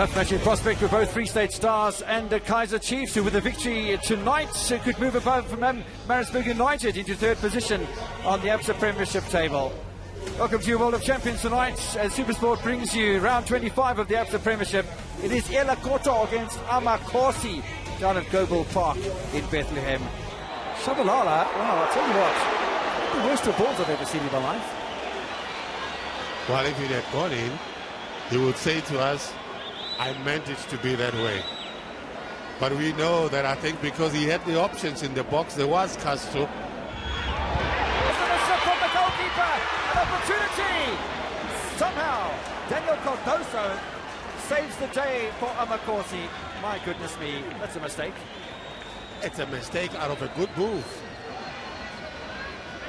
tough match in prospect for both Free State Stars and the Kaizer Chiefs, who with a victory tonight could move above Maritzburg United into third position on the Absa Premiership table. Welcome to your World of Champions tonight as SuperSport brings you round 25 of the Absa Premiership. It is Elakoto against Amakosi down at Goalie Park in Bethlehem. Shabalala, wow, I'll tell you what, the worst of balls I've ever seen in my life. Well, if it had gone in, he would say to us, I meant it to be that way. But we know that I think because he had the options in the box, there was Castro. From the goalkeeper, an opportunity. Somehow, Daniel Cardoso saves the day for Amakosi. My goodness me, that's a mistake. It's a mistake out of a good move.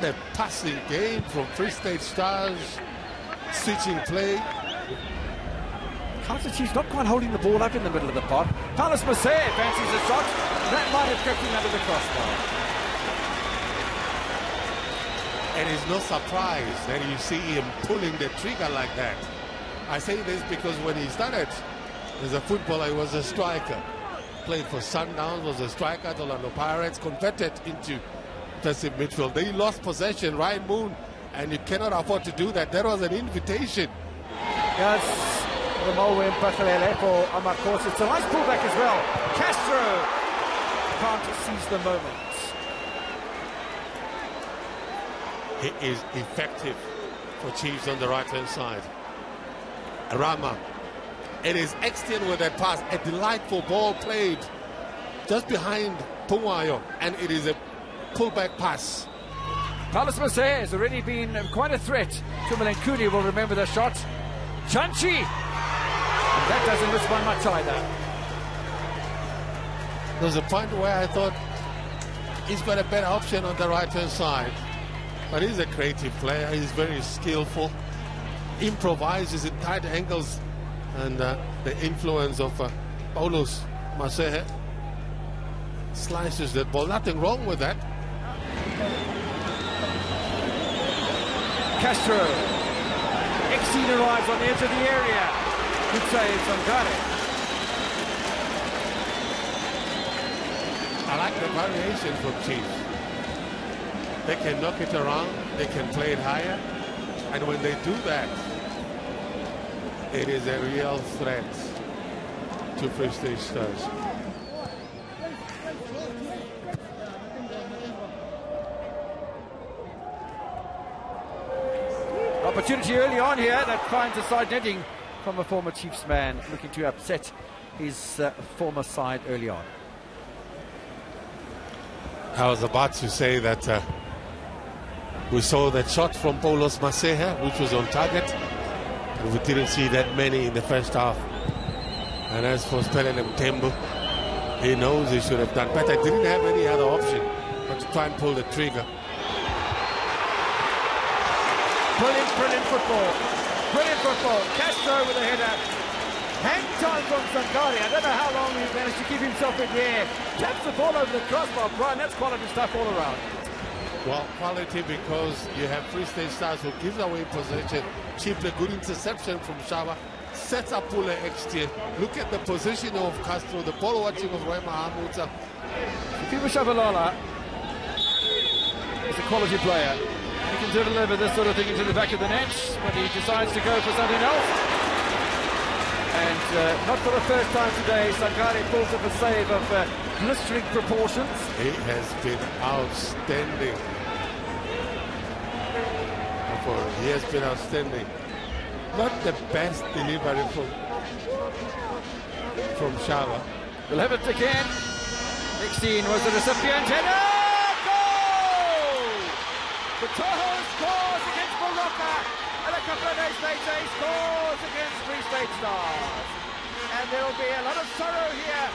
The passing game from Free State Stars, switching play. Kaizer Chiefs not quite holding the ball up in the middle of the park. Paulus Massé fancies a shot. That might have crept in under the crossbar. It is no surprise that you see him pulling the trigger like that. I say this because when he started as a footballer, he was a striker. Played for Sundowns, was a striker at Orlando Pirates, converted into defensive midfield. They lost possession, Ryan Moon, and you cannot afford to do that. That was an invitation. Yes. The Mulwin Pakalele for Amakosi. It's a nice pullback as well. Castro can't seize the moment. He is effective for Chiefs on the right-hand side. Rama. It is Extian with that pass. A delightful ball played just behind Pungwayo, and it is a pullback pass. Paulus Massé has already been quite a threat. Tumalenkuni will remember the shot. Chanchi! That doesn't respond much either. There was a point where I thought he's got a better option on the right-hand side. But he's a creative player. He's very skillful. Improvises in tight angles. And the influence of Paulus Massé slices that ball. Nothing wrong with that. Castro. Exene arrives on the edge of the area. Good save from Goalie. I like the variation from Chiefs. They can knock it around, they can play it higher, and when they do that, it is a real threat to Free State Stars. Opportunity early on here that finds a side netting from a former Chiefs man looking to upset his former side early on. I was about to say that we saw that shot from Paulus Massé, which was on target, and we didn't see that many in the first half. And as for Spelele Mthembu, he knows he should have done better. Didn't have any other option but to try and pull the trigger. Brilliant football. Brilliant football. Castro with a header. Hang time from Sankari. I don't know how long he managed to keep himself in the air. Taps the ball over the crossbar. Brian, that's quality stuff all around. Well, quality because you have Free State Stars who gives away possession. Cheaply, good interception from Shaba. Sets up Pule Extian. Look at the position of Castro. The ball watching of Roy Mahamudza. Fibu Shabalala is a quality player. He can deliver this sort of thing into the back of the net, but he decides to go for something else. And not for the first time today, Sankari pulls up a save of blistering proportions. He has been outstanding. He has been outstanding. Not the best delivery from Shava. We'll have it again. 16 was the recipient. Header! The Toho scores against Baroka, and a couple of days later he scores against Free State Stars. And there will be a lot of sorrow here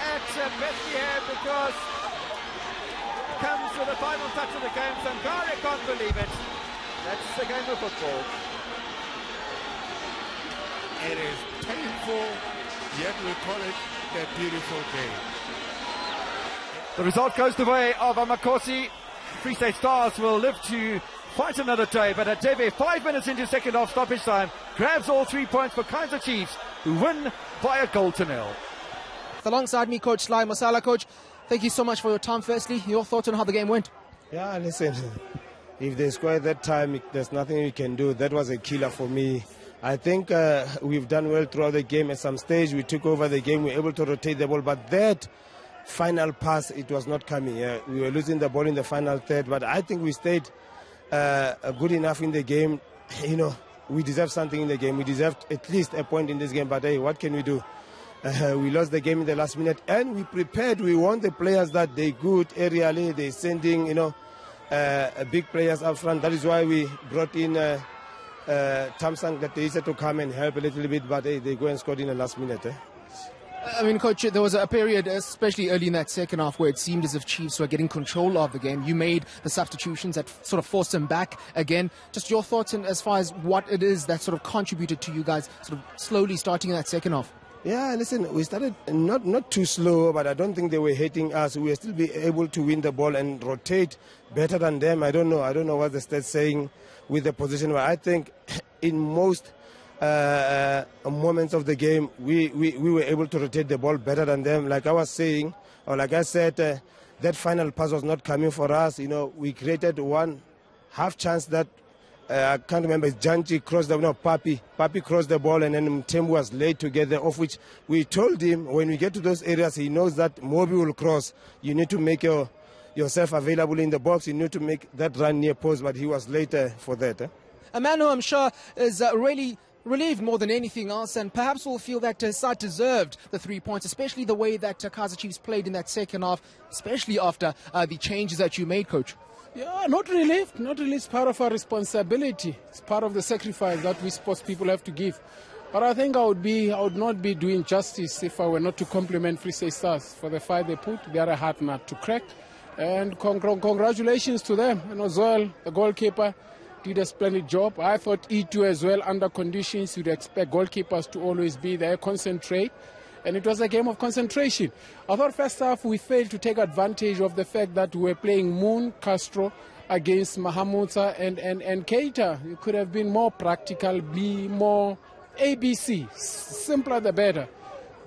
at Bethlehem because it comes to the final touch of the game. Sankari can't believe it. That's the game of football. It is painful, yet we call it a beautiful game. The result goes the way of Amakosi. Free State Stars will live to fight another day, but Adebe, 5 minutes into second half stoppage time, grabs all 3 points for Kaizer Chiefs who win by a 1-0. Alongside me, Coach Sly Masala. Coach, thank you so much for your time. Firstly, your thoughts on how the game went? Yeah, listen, if they score at that time, there's nothing we can do. That was a killer for me. I think we've done well throughout the game. At some stage, we took over the game. We were able to rotate the ball. But that final pass, it was not coming. We were losing the ball in the final third. But I think we stayed good enough in the game. You know, we deserved something in the game. We deserved at least a point in this game. But, hey, what can we do? We lost the game in the last minute. And we prepared. We want the players that they good aerially. They're sending, you know, big players up front. That is why we brought in Tamsang, that they said to come and help a little bit, but hey, they go and scored in the last minute. I mean, Coach, there was a period, especially early in that second half, where it seemed as if Chiefs were getting control of the game. You made the substitutions that sort of forced them back again. Just your thoughts as far as what it is that sort of contributed to you guys sort of slowly starting in that second half. Yeah, listen, we started not too slow, but I don't think they were hating us. We were still be able to win the ball and rotate better than them. I don't know what the stats saying with the position, but I think in most moments of the game, we were able to rotate the ball better than them. Like I was saying, or like I said, that final pass was not coming for us. You know, we created one half chance that I can't remember, Janji crossed the, no, Papi crossed the ball, and then Mtembu was late to get there, of which we told him when we get to those areas, he knows that Mobi will cross. You need to make yourself available in the box. You need to make that run near post, but he was later for that. A man who I'm sure is really relieved more than anything else, and perhaps will feel that his side deserved the 3 points, especially the way that Kaizer Chiefs played in that second half, especially after the changes that you made, Coach. Yeah, not relieved. It's part of our responsibility. It's part of the sacrifice that we sports people have to give. But I think I would not be doing justice if I were not to compliment Free State Stars for the fight they put. They are a hard nut to crack. And congratulations to them. And as well, the goalkeeper did a splendid job. I thought E2 as well, under conditions, you'd expect goalkeepers to always be there, concentrate. And it was a game of concentration. I thought first half we failed to take advantage of the fact that we were playing Moon, Castro against Mahamudza and Keita. It could have been more practical, be more ABC, simpler the better.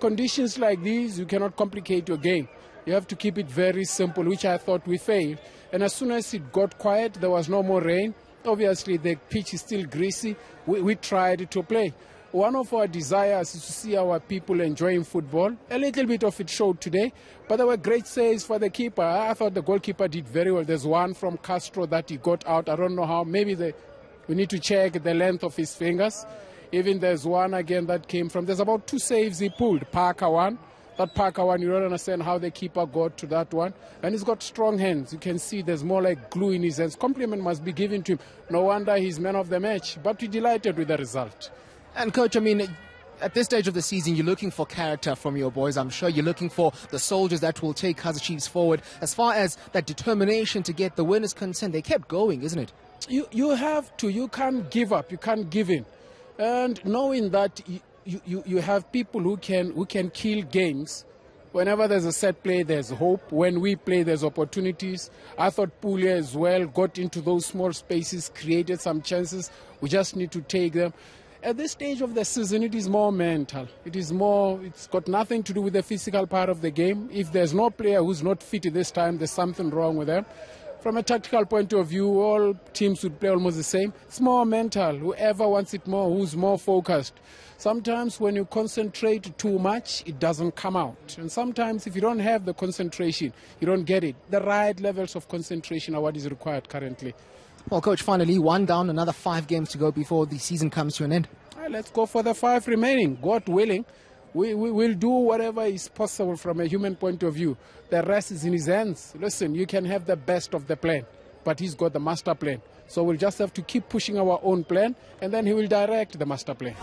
Conditions like these, you cannot complicate your game. You have to keep it very simple, which I thought we failed. And as soon as it got quiet, there was no more rain. Obviously, the pitch is still greasy. We tried to play. One of our desires is to see our people enjoying football. A little bit of it showed today, but there were great saves for the keeper. I thought the goalkeeper did very well. There's one from Castro that he got out. I don't know how. Maybe we need to check the length of his fingers. Even there's one again that came from. There's about 2 saves he pulled. Parker one. That Parker one, you don't understand how the keeper got to that one. And he's got strong hands. You can see there's more like glue in his hands. Compliment must be given to him. No wonder he's man of the match. But we're delighted with the result. And Coach, I mean, at this stage of the season, you're looking for character from your boys. I'm sure you're looking for the soldiers that will take Kaizer Chiefs forward. As far as that determination to get the win is concerned, they kept going, isn't it? You have to. You can't give up. You can't give in. And knowing that you have people who can kill games. Whenever there's a set play, there's hope. When we play, there's opportunities. I thought Pulia as well got into those small spaces, created some chances. We just need to take them. At this stage of the season, it is more mental. It's got nothing to do with the physical part of the game. If there's no player who's not fit this time, there's something wrong with them. From a tactical point of view, all teams would play almost the same. It's more mental. Whoever wants it more, who's more focused. Sometimes when you concentrate too much, it doesn't come out. And sometimes if you don't have the concentration, you don't get it. The right levels of concentration are what is required currently. Well, Coach, finally, 1 down, another 5 games to go before the season comes to an end. Let's go for the 5 remaining. God willing, we will do whatever is possible from a human point of view. The rest is in his hands. Listen, you can have the best of the plan, but he's got the master plan. So we'll just have to keep pushing our own plan, and then he will direct the master plan.